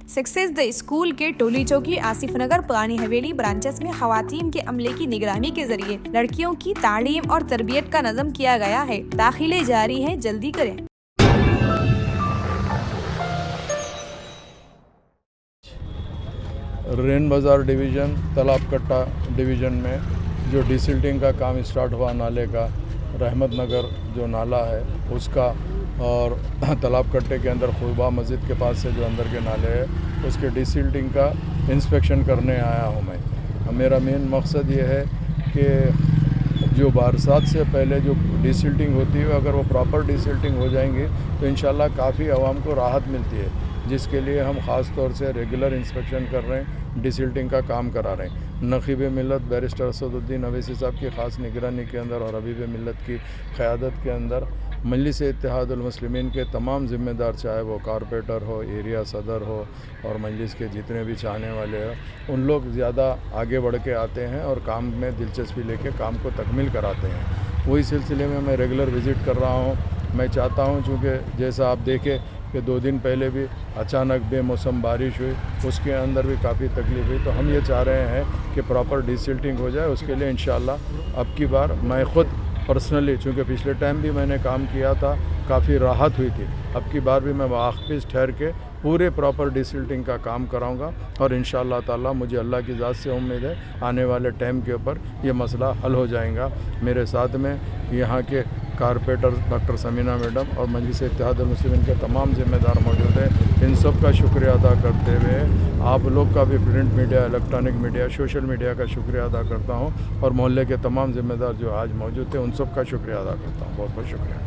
Success the school के टोली चौकी आसिफ नगर पुरानी हवेली ब्रांचेस में खवातीन के अमले की निगरानी के जरिए लड़कियों की तालीम और तरबियत का नज़म किया गया है। दाखिले जारी है, जल्दी करें। रेन बाज़ार डिवीज़न तालाब कट्टा डिवीज़न में जो डिसिल्टिंग का काम स्टार्ट हुआ नाले का, रहमत नगर जो नाला है उसका, और तालाब कट्टे के अंदर खुरबा मस्जिद के पास से जो अंदर के नाले है उसके डिसिल्टिंग का इंस्पेक्शन करने आया हूँ मैं। मेरा मेन मकसद ये है कि जो बरसात से पहले जो डिसिल्टिंग होती है अगर वो प्रॉपर डिसिल्टिंग हो जाएंगी तो इंशाल्लाह काफ़ी आवाम को राहत मिलती है, जिसके लिए हम ख़ास तौर से रेगुलर इंस्पेक्शन कर रहे हैं, डिसिल्टिंग का काम करा रहे हैं। नक़ीब मिल्लत बैरिस्टर असदुद्दीन अवैसी साहब की ख़ास निगरानी के अंदर और हबीब मिल्लत की क़यादत के अंदर मजलिस इत्तेहादुल मुस्लिमीन के तमाम ज़िम्मेदार, चाहे वो कारपोरेटर हो, एरिया सदर हो और मजलिस के जितने भी चाहने वाले हो, उन लोग ज़्यादा आगे बढ़ के आते हैं और काम में दिलचस्पी लेके काम को तकमील कराते हैं। वही सिलसिले में मैं रेगुलर विज़िट कर रहा हूँ। मैं चाहता हूँ चूँकि जैसा आप देखें कि 2 दिन पहले भी अचानक बेमौसम बारिश हुई, उसके अंदर भी काफ़ी तकलीफ हुई, तो हम ये चाह रहे हैं कि प्रॉपर डिसिल्टिंग हो जाए। उसके लिए इंशाअल्लाह अब की बार मैं ख़ुद पर्सनली, चूँकि पिछले टाइम भी मैंने काम किया था, काफ़ी राहत हुई थी, अब की बार भी मैं वाक़िफ़ ठहर के पूरे प्रॉपर डिसिल्टिंग का काम कराऊंगा और इंशाअल्लाह ताला मुझे अल्लाह की ज़ात से उम्मीद है आने वाले टाइम के ऊपर ये मसला हल हो जाएगा। मेरे साथ में यहाँ के कारपोरेटर डॉक्टर समीना मैडम और मजलिस इत्तेहादुल मुस्लिमीन के तमाम ज़िम्मेदार मौजूद हैं। इन सब का शुक्रिया अदा करते हुए आप लोग का भी print media, electronic media, social media का शुक्रिया अदा करता हूँ और मोहल्ले के तमाम ज़िम्मेदार जो आज मौजूद थे उन सब का शुक्रिया अदा करता हूँ। बहुत बहुत शुक्रिया।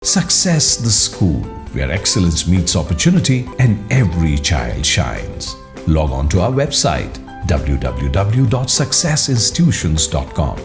Success the school, where excellence meets opportunity and every child shines. Log on to our website www.successinstitutions.com.